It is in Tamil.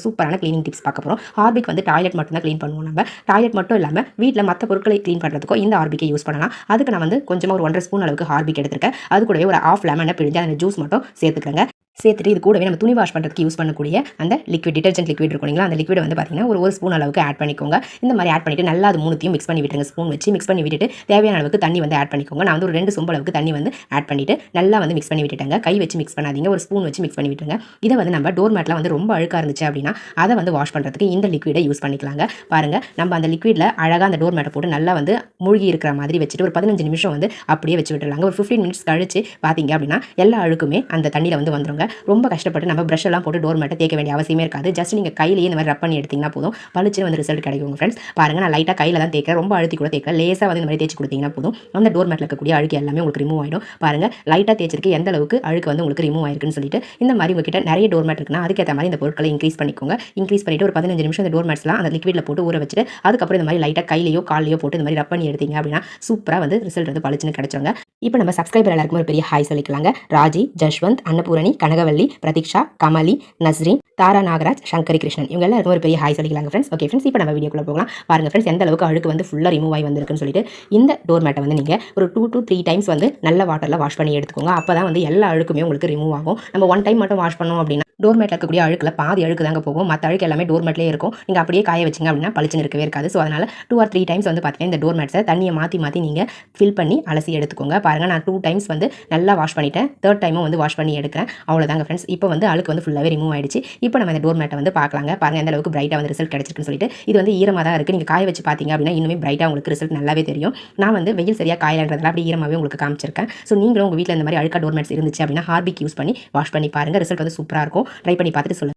சூப்பரான க்ளீனிங் டிப்ஸ் பார்க்க போகிறோம். ஹார்பிக் வந்து டாய்லெட் மட்டும் தான் க்ளீன் பண்ணுவோம் நம்ம. டாய்லெட் மட்டும் இல்லாமல் வீட்டில் மற்ற பொருட்களை க்ளீன் பண்ணுறதுக்கும் இந்த ஹார்பிக்கை யூஸ் பண்ணலாம். அதுக்கு நான் வந்து கொஞ்சமாக ஒரு 1.5 ஸ்பூன் அளவுக்கு ஹார்பிக் எடுத்துருக்கேன். அது கூடவே ஒரு ½ லெமனை பிழிஞ்சு அந்த ஜூஸ் மட்டும் சேர்த்துக்கிறேங்க. சேர்த்துட்டு இது கூடவே நம்ம துணி வாஷ் பண்ணுறதுக்கு யூஸ் பண்ணக்கூடிய அந்த லிக்விட் டிட்டர்ஜென்ட் லிக்விட் இருக்கும் இல்லைங்களா, அந்த லிக்விட் வந்து பார்த்தீங்கன்னா ஒரு ஸ்பூன் அளவுக்கு ஆட் பண்ணிக்கோங்க. இந்த மாதிரி ஆட் பண்ணிவிட்டு நல்லா அது மூணுத்தையும் மிக்ஸ் பண்ணி விட்டுருங்க. ஸ்பூன் வச்சு மிக்ஸ் பண்ணி விட்டுட்டு தேவையான அளவுக்கு தண்ணி வந்து ஆட் பண்ணிக்கோங்க. நான் வந்து ஒரு 2 சொம்பு அளவுக்கு தண்ணி வந்து ஆட் பண்ணிவிட்டு நல்லா வந்து மிக்ஸ் பண்ணி விட்டுட்டேங்க. கை வச்சு மிக்ஸ் பண்ணாதீங்க, ஒரு ஸ்பூன் வச்சு மிக்ஸ் பண்ணி விட்டுருங்க. இதை வந்து நம்ம டோர் மேட்லாம் வந்து ரொம்ப அழுக்காக இருந்துச்சு அப்படின்னா அதை வந்து வாஷ் பண்ணுறதுக்கு இந்த லிக்விடை யூஸ் பண்ணிக்கலாங்க. பாருங்கள், நம்ம அந்த லிக்விடில் அழகாக அந்த டோர் மேட்டை போட்டு நல்லா வந்து மூழ்கி இருக்கிற மாதிரி வச்சுட்டு ஒரு 15 நிமிஷம் வந்து அப்படியே வச்சு விட்டுருலாங்க. ஒரு 15 மினிட்ஸ் கழிச்சு பார்த்தீங்க அப்படின்னா எல்லா அழுக்குமே அந்த தண்ணியில் வந்து வந்துருங்க. ரொம்ப கஷ்டப்பட்டு நம்ம ப்ரஷ் எல்லாம் போட்டு டோர் மேட்டை தேய்க்க வேண்டிய அவசியமே இருக்காது. ஜஸ்ட் நீங்கள் கையிலேயே இந்த மாதிரி ரப் பண்ணி எடுத்தீங்கன்னா போதும், பளிச்சுன்னு வந்து ரிசல்ட் கிடைக்கும் ஃப்ரெண்ட்ஸ். பாருங்கள், நான் லைட்டாக கையில் தான் தேய்க்கிறேன், ரொம்ப அழுத்தி கூட தேய்க்கல. லேசாக வந்து இந்த மாதிரி தேய்ச்சி கொடுத்தீங்கன்னா போதும், அந்த டோர் மேட்டில் இருக்கக்கூடிய அழுக்கு எல்லாமே உங்களுக்கு ரிமூவ் ஆகிடும். பாருங்கள், லைட்டாக தேய்ச்சிருக்கு எந்த அளவுக்கு அழுக்கு வந்து உங்களுக்கு ரிமூவ் ஆயிருக்குன்னு சொல்லிட்டு. இந்த மாதிரி உங்ககிட்ட நிறைய டோர் மேட் இருக்குன்னா அதுக்கேற்ற மாதிரி இந்த பொருட்களை இன்க்ரீஸ் பண்ணிக்கோங்க. இன்க்ரீஸ் பண்ணிட்டு ஒரு 15 நிமிஷம் இந்த டோர் மேட்ஸ்லாம் அந்த லிக்விடில் போட்டு ஊற வச்சுட்டு அதுக்கப்புறம் இந்த மாதிரி லைட்டாக கையிலையோ காலையோ போட்டு இந்த மாதிரி ரப் பண்ணி எடுத்தீங்க அப்படின்னா சூப்பராக வந்து ரிசல்ட் வந்து பளிச்சுன்னு கிடைச்சோங்க. இப்போ நம்ம சப்ஸ்கிரைபர் எல்லாருக்கும் ஒரு பெரிய ஹாய் சொல்லிக்கலாங்க. ராஜி, ஜஷ்வந்த், அன்னபூரணி, கனகவல்லி, பிரதீக்ஷா, கமலி, நஸ்ரீன், தாரா நாகராஜ், சங்கரி கிருஷ்ணன், இவங்க எல்லாருக்கும் ஒரு பெரிய ஹாய் சொல்லிக்கலாங்க ஃப்ரெண்ட்ஸ். ஓகே ஃப்ரெண்ட்ஸ், இப்போ நம்ம வீடியோக்குள்ள போகலாம். பாருங்க ஃப்ரெண்ட்ஸ், எந்த அளவுக்கு அழுக்கு வந்து ஃபுல்லாக ரிமூவ் ஆகி வந்திருக்குன்னு சொல்லிட்டு. இந்த டோர் மேட்டை வந்து நீங்கள் ஒரு 2 to 3 டைம்ஸ் வந்து நல்ல வாட்டரில் வாஷ் பண்ணி எடுத்துக்கோங்க. அப்போ தான் வந்து எல்லா அழுக்குமே உங்களுக்கு ரிமூவ் ஆகும். நம்ம 1 டைம் மட்டும் வாஷ் பண்ணோம் அப்படின்னா டோர் மேட்டில் இருக்கக்கூடிய அழுக்கில் பாதி அழுக்கு தாங்க போகும், மற்ற அழுக்கு எல்லாமே டோர் மேட்லேயே இருக்கும். நீங்கள் அப்படியே காய வச்சிங்க அப்படின்னா பளிச்சுன்னு இருக்கவே இருக்காது. ஸோ அதனால் 2 or 3 டைம்ஸ் வந்து பார்த்தீங்கன்னா இந்த டோர் மேட்ஸை தண்ணியை மாற்றி நீங்கள் ஃபில் பண்ணி அலசி எடுத்துக்கோங்க. பாருங்கள், நான் 2 டைம்ஸ் வந்து நல்லா வாஷ் பண்ணிட்டேன். 3rd டைமும் வந்து வாஷ் பண்ணி எடுக்கிறேன். அவ்வளோதாங்க ஃப்ரெண்ட்ஸ். இப்போ வந்து அழுக்கு வந்து ஃபுல்லாகவே ரிமூவ் ஆயிடுச்சு. இப்போ நம்ம இந்த டோர் மேட்டை வந்து பார்க்கலாங்க. பாருங்கள், எந்த அளவுக்கு பிரைட்டாக வந்து ரிசல்ட் கிடைச்சிருக்குன்னு சொல்லிட்டு. இது வந்து ஈரமாக தான் இருக்குது. நீங்கள் காய வச்சு பார்த்தீங்க அப்படின்னா இன்னுமே பிரைட்டாக உங்களுக்கு ரிசல்ட் நல்லாவே தெரியும். நான் வந்து வெயில் சரியாக காயலன்றதால அப்படி ஈரமாகவே உங்களுக்கு காமிச்சிருக்கேன். ஸோ நீங்களும் உங்கள் வீட்டில் இந்த மாதிரி அழுக்கா டோர் மேட்ஸ் இருந்துச்சு அப்படின்னா ஹார்பிக் யூஸ் பண்ணி வாஷ் பண்ணி பாருங்கள். ரிசல்ட் வந்து சூப்பராக இருக்கும். ட்ரை பண்ணி பார்த்துட்டு சொல்லுங்கள்.